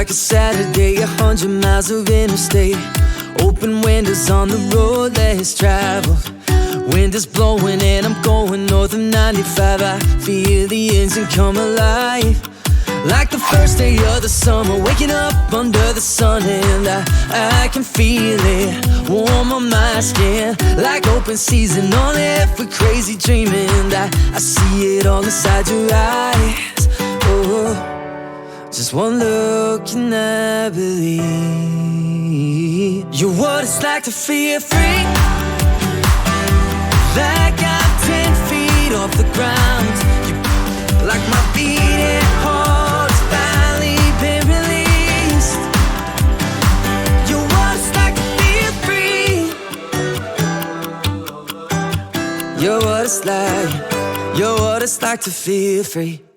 like a Saturday, 100 miles of interstate. Open windows on the road less traveled. Wind is blowing and I'm going north of 95. I feel the engine come alive, like the first day of the summer, waking up under the sun. And I can feel it warm on my skin, like open season on every crazy dream. And I see it all inside your eyes. Oh, just one look and I believe you're what it's like to feel free, like I'm 10 feet off the ground. You, like my beating heart has finally been released. You're what it's like to feel free. You're what it's like to feel free.